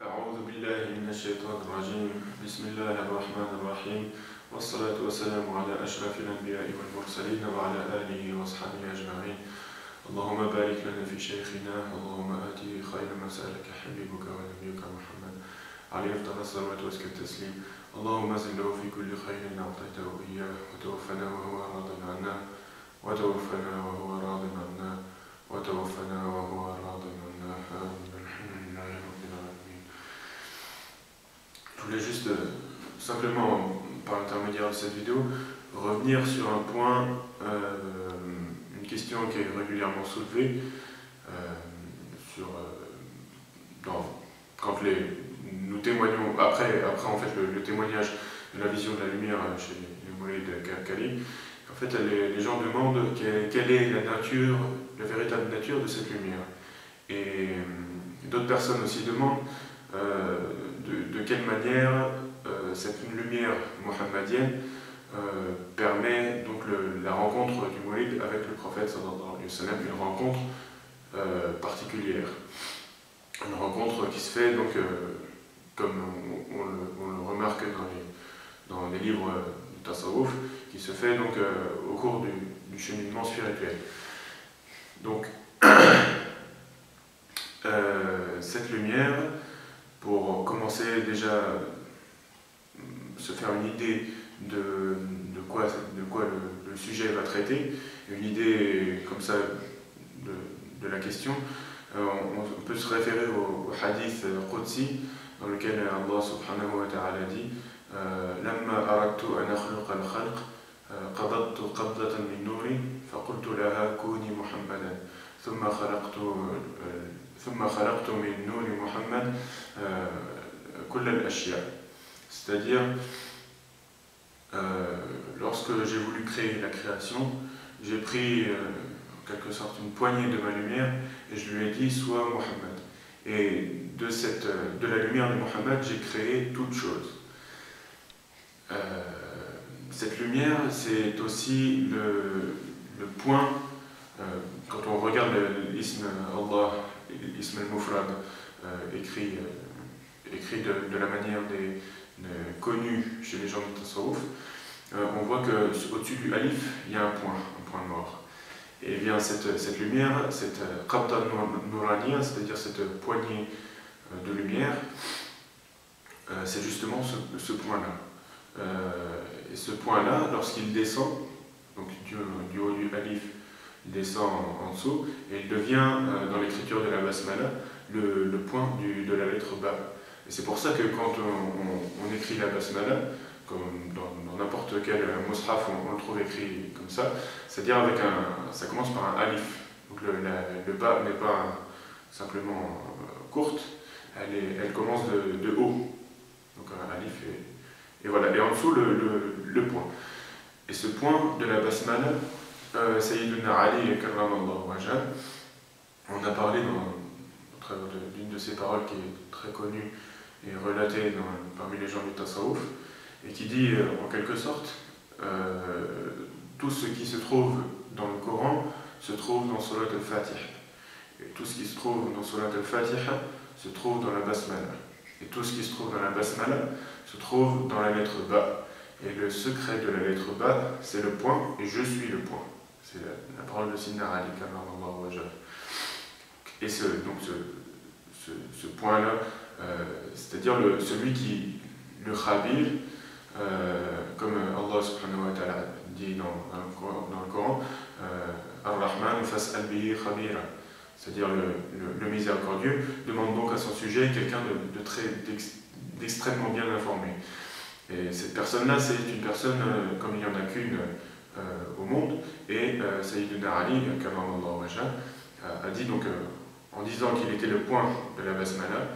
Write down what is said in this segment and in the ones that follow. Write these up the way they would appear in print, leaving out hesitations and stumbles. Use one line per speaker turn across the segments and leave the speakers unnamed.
أعوذ بالله من الشيطان الرجيم بسم الله الرحمن الرحيم والصلاة والسلام على أشرف الأنبياء والمرسلين وعلى آله وأصحابه أجمعين اللهم بارك لنا في شيخنا اللهم آته خير ما سألك حبيبك ونبيك محمد عليه أفضل الصلاة وأزكى التسليم اللهم زد له في كل خير أعطيته إياه وتوفنا وهو راض عنا وتوفنا وهو راض عنا وتوفنا وهو راض عنا آمين الحمد لله رب العالمين. Je voulais juste simplement, par l'intermédiaire de cette vidéo, revenir sur un point, une question qui est régulièrement soulevée, quand nous témoignons, après en fait le témoignage de la vision de la lumière chez les mollets de Kali, en fait les gens demandent quelle est la véritable nature de cette lumière. Et d'autres personnes aussi demandent de quelle manière cette lumière mohammedienne permet donc la rencontre du moulid avec le prophète sallallahu alayhi wa sallam, une rencontre particulière. Une rencontre qui se fait donc, comme on le remarque dans les livres du Tasawwuf, qui se fait donc au cours du cheminement spirituel. Donc, cette lumière, pour commencer déjà se faire une idée de quoi le sujet va traiter, une idée comme ça de la question, on peut se référer au hadith Qudsi dans lequel Allah subhanahu wa ta'ala dit لما أردت أن أخلق الخلق قبضت قبضة من نور فقلت لها كوني محمدا ثم خلقت من نور محمد كل الأشياء. C'est-à-dire, lorsque j'ai voulu créer la création, j'ai pris en quelque sorte une poignée de ma lumière et je lui ai dit sois Mohammed. Et de la lumière de Mohammed, j'ai créé toute chose. Cette lumière, c'est aussi le point, quand on regarde l'ism Allah, l'ism al-Mufrad, écrit de la manière connue chez les gens de Tasawwuf, on voit qu'au-dessus du alif, il y a un point noir. Et bien cette lumière, cette qabda nouraniya, c'est-à-dire cette poignée de lumière, c'est justement ce point-là. Et ce point-là, lorsqu'il descend, donc du haut du alif, il descend en dessous, et il devient, dans l'écriture de la basmala, le point de la lettre Ba. Et c'est pour ça que quand on écrit la basmala, comme dans n'importe quel mushaf, on le trouve écrit comme ça, c'est-à-dire ça commence par un alif. Donc le Ba n'est pas simplement courte, elle commence de haut. Donc un alif et voilà. Et en dessous le point. Et ce point de la basmala, Sayyiduna Ali karramallahu wajhah, on a parlé d'une de ses paroles qui est très connue et relatée parmi les gens du Tasawwuf, et qui dit en quelque sorte tout ce qui se trouve dans le Coran se trouve dans Surat al-Fatiha, et tout ce qui se trouve dans Surat al-Fatiha se trouve dans la basmala, et tout ce qui se trouve dans la basmala se trouve dans la lettre Ba, et le secret de la lettre Ba, c'est le point, et je suis le point. C'est la parole de Sayyidina Ali karramallahu wajhah. Et ce point-là, c'est-à-dire celui qui, le khabir, comme Allah subhanahu wa ta'ala dit dans le Coran, Ar-Rahman fas'al bihi khabira, c'est-à-dire le miséricordieux demande donc à son sujet quelqu'un d'extrêmement bien informé. Et cette personne-là, c'est une personne, comme il n'y en a qu'une au monde, et Sayyiduna Ali, karramallahu wajhah, a dit donc, en disant qu'il était le point de la basmala,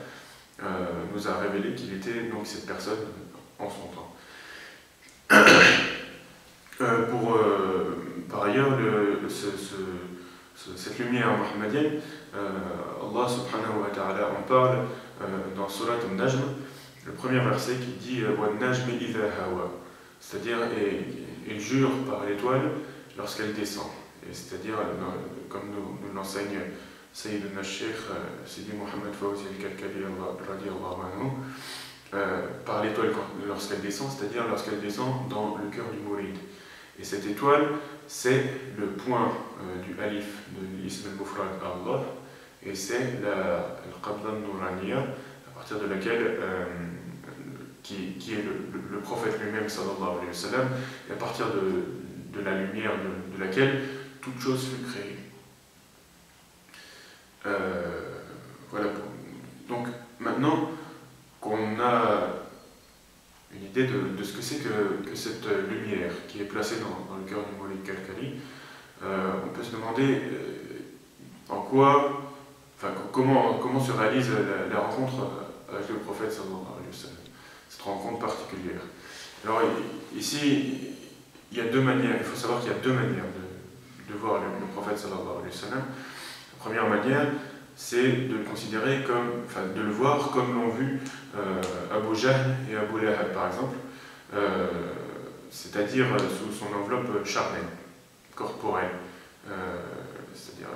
nous a révélé qu'il était donc cette personne en son temps. Par ailleurs, cette lumière mohammedienne, Allah subhanahu wa ta'ala en parle dans Surat al-Najm, le premier verset qui dit وَالنَّجْمِ إِذَا هَوَى, c'est-à-dire il jure par l'étoile lorsqu'elle descend. C'est-à-dire, comme nous l'enseigne Sayyidina Sheikh Sidi Mohamed Fawzi al-Kalkali radiyallahu anhu, par l'étoile lorsqu'elle descend, c'est-à-dire lorsqu'elle descend dans le cœur du Mourid. Et cette étoile, c'est le point du alif de l'ism al-mufrad Allah, et c'est la Qabla al-Nouraniya, à partir de laquelle, qui est le prophète lui-même, sallallahu alayhi wa sallam, et à partir de la lumière de laquelle toute chose fut créée. Voilà. Donc maintenant qu'on a une idée de ce que c'est que cette lumière qui est placée dans le cœur du Mourid Kalkali, on peut se demander comment se réalise la rencontre avec le prophète sallallahu alayhi wa sallam, cette rencontre particulière. Alors ici, il y a deux manières, il faut savoir qu'il y a deux manières de voir le prophète sallallahu alayhi wa sallam. La première manière, c'est de le considérer comme, de le voir comme l'ont vu Abu Jahl et Abu Lahab par exemple, c'est-à-dire sous son enveloppe charnelle, corporelle, c'est-à-dire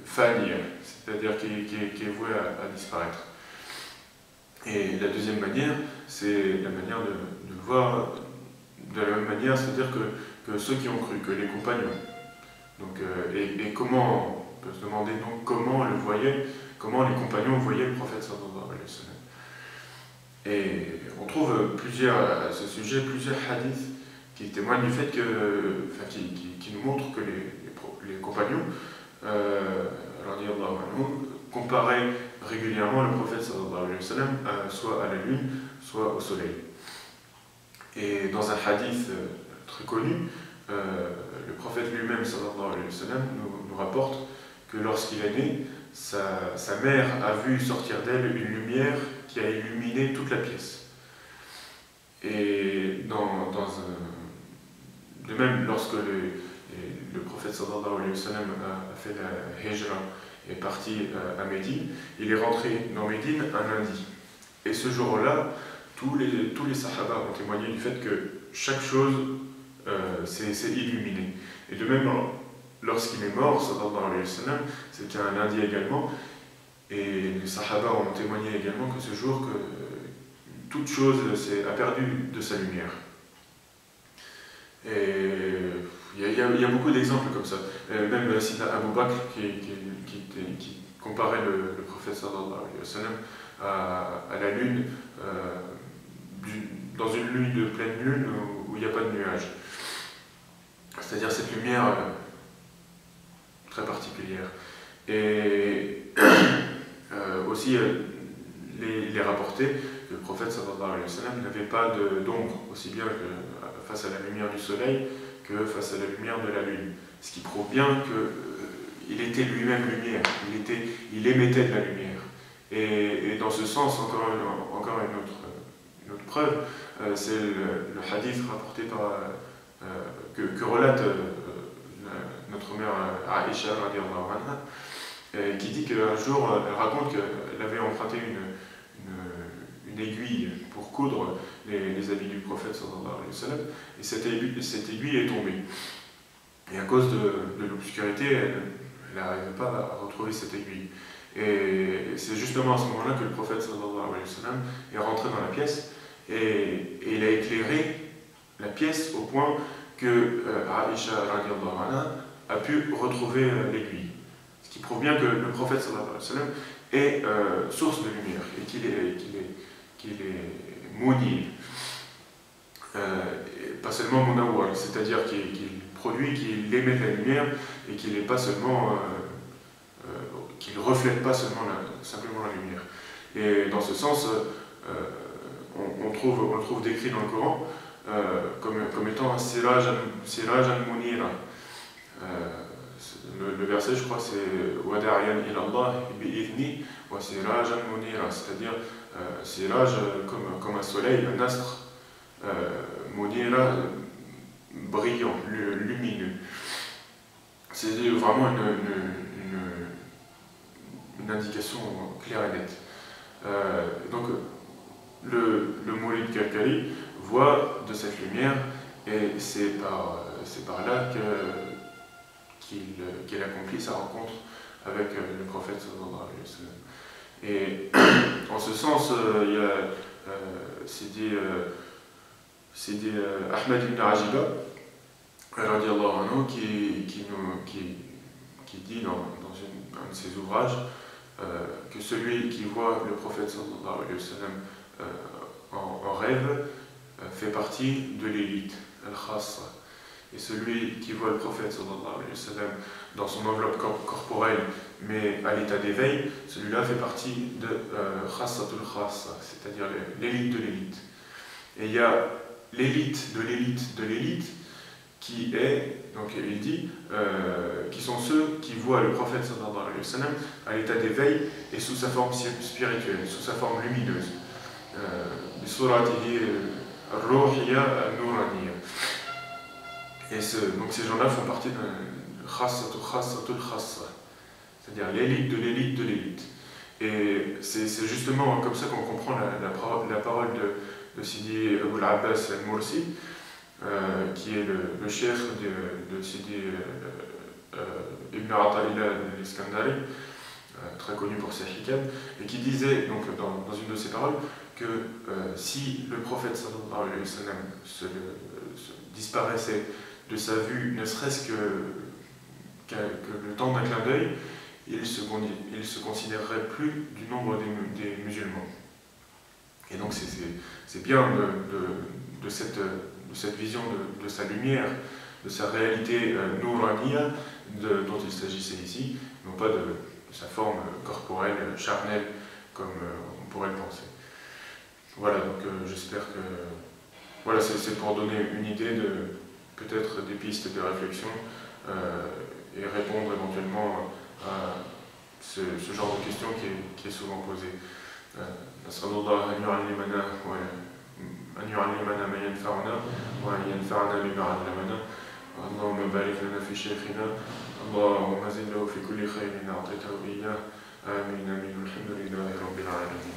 fanie, c'est-à-dire qui est voué à disparaître. Et la deuxième manière, c'est la manière de le voir de la même manière, c'est-à-dire que ceux qui ont cru, que les compagnons. Donc, et comment, on peut se demander donc comment les compagnons voyaient le prophète sallallahu alayhi wa sallam. Et on trouve à ce sujet plusieurs hadiths qui témoignent du fait qui nous montrent que les compagnons, radiyallahu anhum, comparaient régulièrement le prophète sallallahu alayhi wa sallam soit à la lune, soit au soleil. Et dans un hadith très connu, le prophète lui-même sallallahu alayhi wa sallam nous rapporte que lorsqu'il est né, sa mère a vu sortir d'elle une lumière qui a illuminé toute la pièce. Et de même, lorsque le prophète sallallahu alayhi wa sallam a fait la hijra et est parti à Médine, il est rentré dans Médine un lundi. Et ce jour-là, tous les sahaba ont témoigné du fait que chaque chose s'est illuminée. Et de même, lorsqu'il est mort, sallallahu alayhi wa sallam, c'était un lundi également, et les sahaba ont témoigné également que ce jour, que toute chose a perdu de sa lumière. Et il y a beaucoup d'exemples comme ça. Même Sidna Abu Bakr qui comparait le prophète sallallahu alayhi wa sallam à la lune, dans une lune de pleine lune où il n'y a pas de nuages. C'est-à-dire cette lumière très particulière. Et aussi, il est rapporté que le prophète sallallahu alayhi wa sallam n'avait pas d'ombre, aussi bien que face à la lumière du soleil que face à la lumière de la lune. Ce qui prouve bien qu'il était lui-même lumière, il émettait de la lumière. Et dans ce sens, encore une autre preuve, c'est le hadith rapporté que relate notre mère Aïcha radiyallahu anha, qui dit qu'un jour, elle raconte qu'elle avait emprunté une aiguille pour coudre les habits du prophète sallallahu alayhi wa sallam, et cette aiguille est tombée. Et à cause de l'obscurité, elle n'arrivait pas à retrouver cette aiguille. Et c'est justement à ce moment-là que le prophète sallallahu alayhi wa sallam est rentré dans la pièce, et il a éclairé la pièce au point que Aïcha radiyallahu anha a pu retrouver l'aiguille. Ce qui prouve bien que le prophète sallallahu alayhi wa sallam est source de lumière, et qu'il est mounir, pas seulement munawwar, c'est-à-dire qu'il produit, qu'il émet de la lumière, et qu'il n'est pas seulement qu'il reflète pas simplement la lumière. Et dans ce sens, on trouve décrit dans le Coran comme étant un siraj al-munira. Le verset, je crois, c'est Wada'yan ilallah bi'idni wa siraj al-munira, c'est-à-dire siraj comme un soleil, un astre, munira, brillant, lumineux. C'est vraiment une indication claire et nette. Donc, le Mourid Kalkali voit de cette lumière, et c'est par là qu'il accomplit sa rencontre avec le prophète sallallahu alayhi wa sallam. Et en ce sens, il y a Sidi Ahmed ibn Ajiba radiallahu anhu, qui dit dans un de ses ouvrages que celui qui voit le prophète sallallahu alayhi wa sallam en rêve fait partie de l'élite, al-khassa. Et celui qui voit le prophète sallallahu alayhi wa sallam dans son enveloppe corporelle, mais à l'état d'éveil, celui-là fait partie de khassatul khassa, c'est-à-dire l'élite de l'élite. Et il y a l'élite de l'élite de l'élite qui est, donc il dit, qui sont ceux qui voient le prophète sallallahu alayhi wa sallam à l'état d'éveil et sous sa forme spirituelle, sous sa forme lumineuse. Et donc ces gens-là font partie d'un khassatul khassa, c'est-à-dire l'élite de l'élite de l'élite. Et c'est justement comme ça qu'on comprend la parole de Sidi Abul Abbas al-Mursi, qui est le cheikh de Sidi Ibn Ata'illah al-Iskandari, très connu pour ses hikam, et qui disait donc, dans une de ses paroles que si le prophète sallallahu alayhi wa sallam disparaissait de sa vue, ne serait-ce que le temps d'un clin d'œil, il se considérerait plus du nombre des musulmans. Et donc c'est bien de cette vision de sa lumière, de sa réalité nouraniya dont il s'agissait ici, non pas de sa forme corporelle, charnelle, comme on pourrait le penser. Voilà, donc j'espère que... Voilà, c'est pour donner une idée de peut-être des pistes de réflexion et répondre éventuellement à ce genre de questions qui est souvent posée. نسأل الله أن يعلمنا ما ينفعنا وأن ينفعنا بما علمنا. اللهم بارك لنا في شيخنا، اللهم زد له في كل خير أعطيته إياه. آمين آمين. الحمد لله رب العالمين.